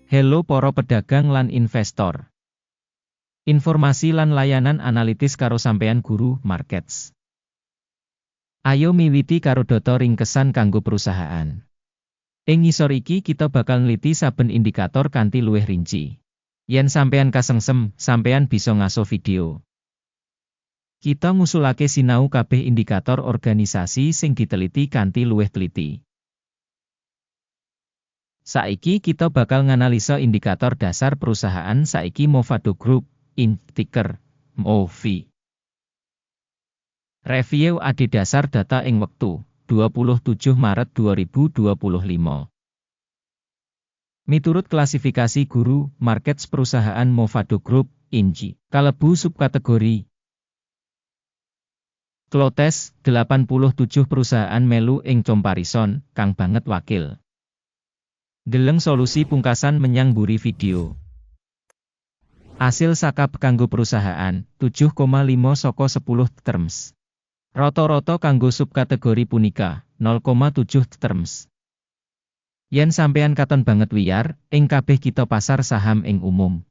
Hello para pedagang lan investor. Informasi lan layanan analitis karo sampean guru markets. Ayo miwiti karo data ringkesan kanggo perusahaan. Ing ngisor iki kita bakal nliti saben indikator kanthi luwih rinci. Yen sampean kasengsem, sampean bisa ngaso video. Kita ngusulake sinau kabeh indikator organisasi sing diteliti kanthi luwih teliti. Saiki kita bakal nganalisa indikator dasar perusahaan saiki Movado Group, ticker MOV. Review adhedhasar data ing wektu 27 Maret 2025. Miturut klasifikasi guru markets perusahaan Movado Group, Inji, kalebu subkategori Klotes, 87 perusahaan melu ing comparison, kang banget wakil. Deleng solusi pungkasan menyang mburi video. Asil sakap kanggo perusahaan, 7,5 saka 10 terms. Rata-rata kanggo subkategori punika, 0,7 terms. Yen sampean katon banget wiyar, ing kabeh kita pasar saham ing umum.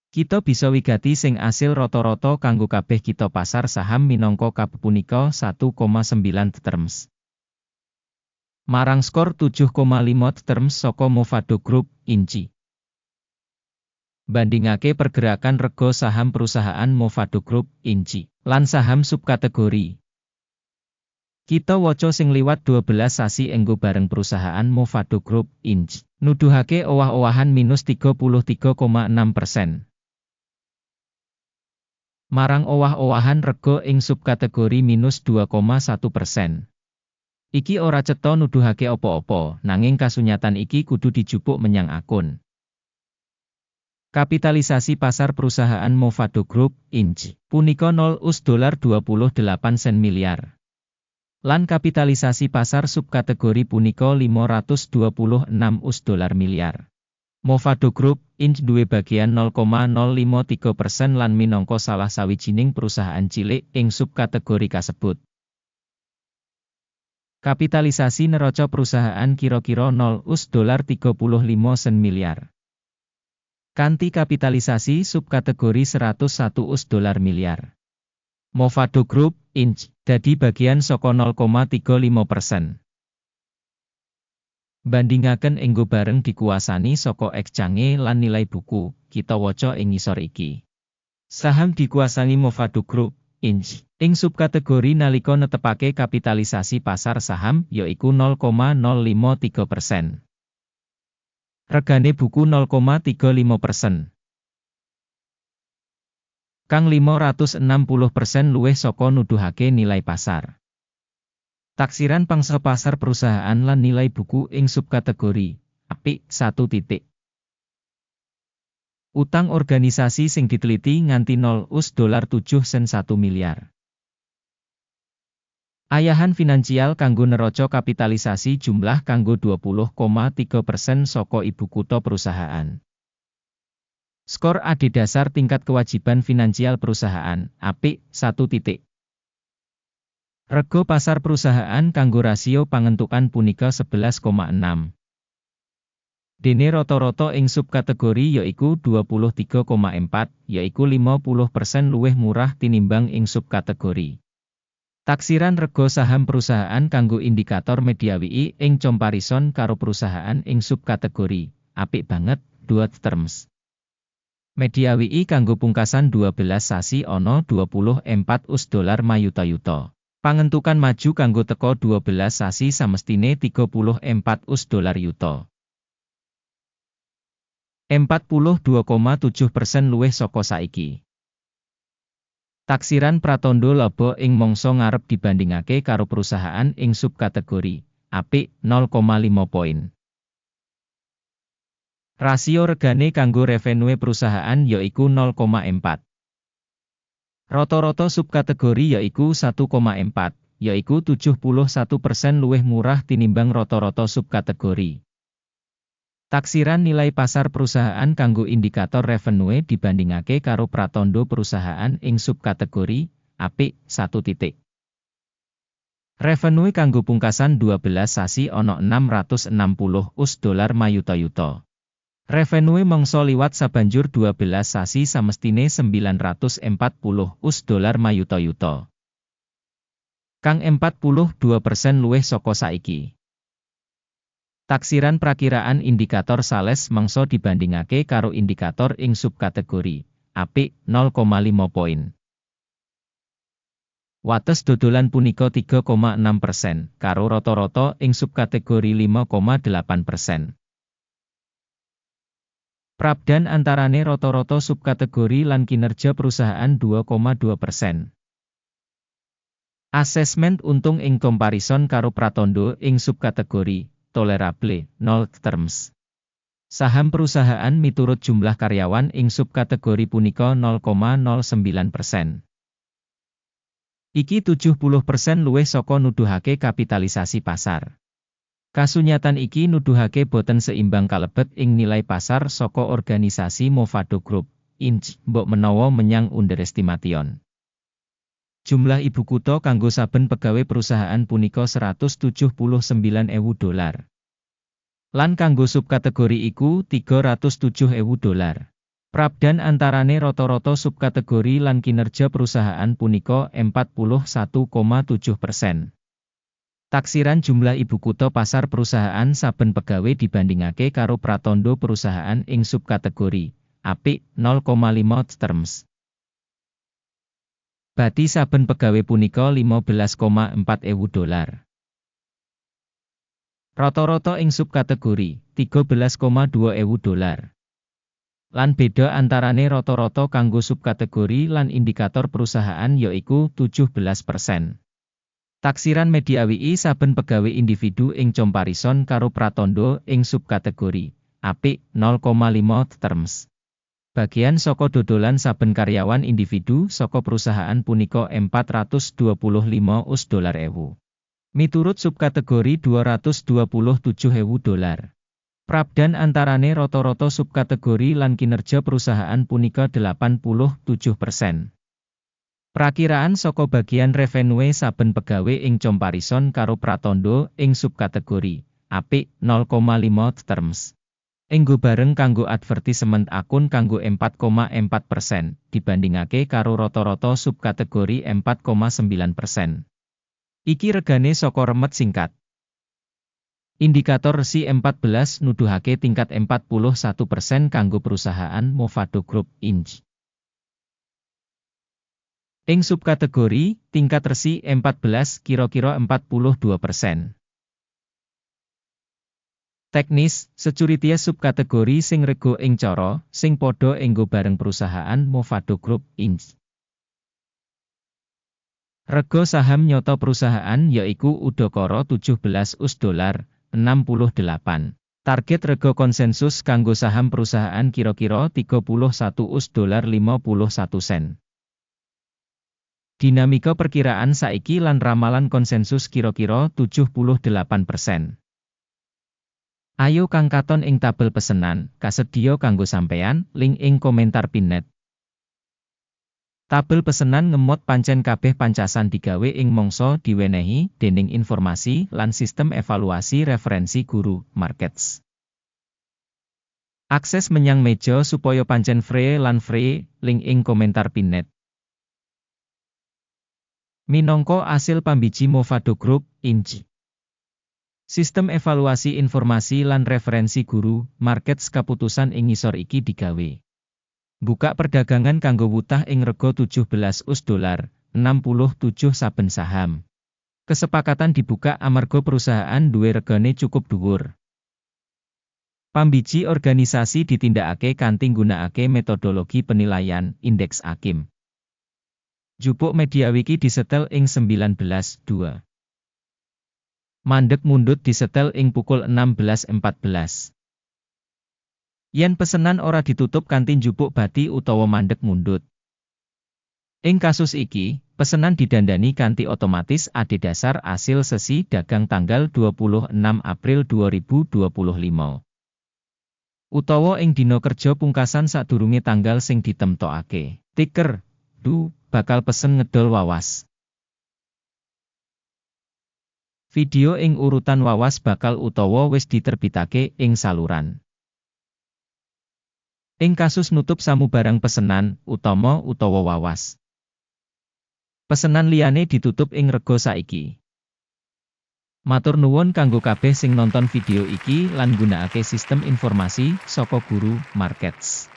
Kita bisa wigati sing asil rata-rata kanggo kabeh kita pasar saham minangka kabeh punika 1,9 terms. Marang skor 7,5 terms saka Movado Group, Inji. Bandingake pergerakan rega saham perusahaan Movado Group, Inji, lan saham subkategori. Kita waca sing liwat 12 sasi enggo bareng perusahaan Movado Group, Inji, nuduhake owah-owahan minus 33,6%. Marang owah-owahan rega ing subkategori minus 2,1%. Iki ora cetha nuduhake apa-apa, nanging kasunyatan iki kudu dijupuk menyang akun. Kapitalisasi pasar perusahaan Movado Group, Inc. punika $0.28 miliar. Lan kapitalisasi pasar subkategori punika $526 miliar. Movado Group, Inc. duwe bagian 0,053% lan minangka salah sawijining perusahaan cilik ing subkategori kasebut. Kapitalisasi neraca perusahaan kira-kira $35 miliar. Kanthi kapitalisasi subkategori $101 miliar. Movado Group, Inc. dadi bagian saka 0,35%. Bandingaken enggo bareng dikuasani saka exchange lan nilai buku, kita waca ing ngisor iki. Saham dikuasani Movado Group, Inc. ing subkategori nalika netepake kapitalisasi pasar saham yaiku 0,053%. Regane buku 0,35%. Kang 560% luwih saka nuduhake nilai pasar. Taksiran pangsa pasar perusahaan lan nilai buku ing subkategori apik 1 titik. Utang organisasi sing diteliti nganti $0.7 miliar. Ayahan finansial kanggo neraca kapitalisasi jumlah kanggo 20,3% saka ibu kutha perusahaan. Skor adhedhasar tingkat kewajiban finansial perusahaan, apik 1 titik. Rega pasar perusahaan kanggo rasio pangentukan punika 11,6. Dene rata-rata ing subkategori yaiku 23,4, yaiku 50% luwih murah tinimbang ing subkategori. Taksiran rega saham perusahaan kanggo indikator media WI ing comparison karo perusahaan ing subkategori, apik banget, 2 terms. Media WI kanggo pungkasan 12 sasi ana $24 mayuta-yuta. Pangentukan maju kanggo teka 12 sasi samestine $34 yuta. 42,7% luwih saka saiki. Taksiran pratandha laba ing mangsa ngarep dibandingake karo perusahaan ing subkategori, apik 0,5 poin. Rasio regane kanggo revenue perusahaan yaiku 0,4. Rata-rata subkategori yaiku 1,4, yaiku 71% luwih murah tinimbang rata-rata subkategori. Taksiran nilai pasar perusahaan kanggo indikator revenue dibandingake karo pratandha perusahaan ing subkategori, apik 1 titik. Revenue kanggo pungkasan 12 sasi ana $660 mayuta-yuta. Revenue mangsa liwat sabanjur 12 sasi samestine $940 mayuta-yuta. Kang 42% luwih saka saiki. Taksiran prakiraan indikator sales mangsa dibandingake karo indikator ing subkategori apik 0,5 poin. Wates dodolan punika 3,6%, karo rata-rata ing subkategori 5,8%. Prabdan antarane rata-rata subkategori lan kinerja perusahaan 2,2%. Asesmen untung ing comparison karo pratandha ing subkategori tolerable 0 terms. Saham perusahaan miturut jumlah karyawan ing subkategori punika 0,09%. Iki 70% luwih saka nuduhake kapitalisasi pasar. Kasunyatan iki nuduhake boten seimbang kalebet ing nilai pasar saka organisasi Movado Group, Inc., mbok menawa menyang underestimation. Jumlah ibu kutha kanggo saben pegawai perusahaan punika $179.000. Lan kanggo subkategori iku $307.000. Prabdan antarane rata-rata subkategori lan kinerja perusahaan punika 41,7%. Taksiran jumlah ibu kutha pasar perusahaan saben pegawai dibandingake karo pratandha perusahaan ing subkategori apik 0,5 terms. Bati saben pegawai punika $15.400. Rata-rata ing subkategori $13.200. Lan beda antarane rata-rata kanggo subkategori lan indikator perusahaan yaiku 17%. Taksiran media WI saben pegawai individu ing comparison karo pratandha ing subkategori apik 0,5 terms. Bagian saka dodolan saben karyawan individu saka perusahaan punika $425.000. Miturut subkategori $227.000. Prabdan antarane rata-rata subkategori lan kinerja perusahaan punika 87%. Prakiraan saka bagian revenue saben pegawai ing comparison karo pratandha ing subkategori apik 0,5 terms. Enggo bareng kanggo advertisement akun kanggo 4,4% dibandingake karo rata-rata subkategori 4,9%. Iki regane saka remet singkat. Indikator resi 14 nuduhake tingkat 41% kanggo perusahaan Movado Group, Inc. Ing subkategori, tingkat resi 14 kira-kira 42%. Teknis, securities subkategori sing rega ing cara sing padha enggo bareng perusahaan Movado Group, Inc. Rega saham nyata perusahaan yaiku udakara $17.68. Target rega konsensus kanggo saham perusahaan kira-kira $31.51. Dinamika perkiraan saiki lan ramalan konsensus kira-kira 78%. Ayo kang katon ing tabel pesenan, kasedhiya kanggo sampeyan, link ing komentar pinnet. Tabel pesenan ngemot pancen kabeh pancasan digawe ing mangsa diwenehi dening informasi lan sistem evaluasi referensi guru, markets. Akses menyang meja supaya pancen free lan free, link ing komentar pinnet. Minangka asil pambiji Movado Group, Inc. Sistem evaluasi informasi lan referensi guru, markets kaputusan ing ngisor iki digawe. Buka perdagangan kanggo wutah ing rega $17.67 saben saham. Kesepakatan dibuka amarga perusahaan duwe regane cukup dhuwur. Pambiji organisasi ditindakake kanthi nggunakake metodologi penilaian indeks AKIM. Jupuk MediaWiki disetel ing 19.2. Mandeg mundut disetel ing pukul 16.14. Yen pesenan ora ditutup kanthi njupuk bati utawa mandeg mundut. Ing kasus iki, pesenan didandani kanthi otomatis adhedhasar asil sesi dagang tanggal 26 April 2025. Utawa ing dina kerja pungkasan sadurunge tanggal sing ditemtokake. Ticker, bakal pesen ngedol wawas. Video ing urutan wawas bakal utawa wis diterbitake ing saluran. Ing kasus nutup samubarang pesenan, utama utawa wawas. Pesenan liyane ditutup ing rega saiki. Matur nuwun kanggo kabeh sing nonton video iki lan nggunakake sistem informasi saka Guru Markets.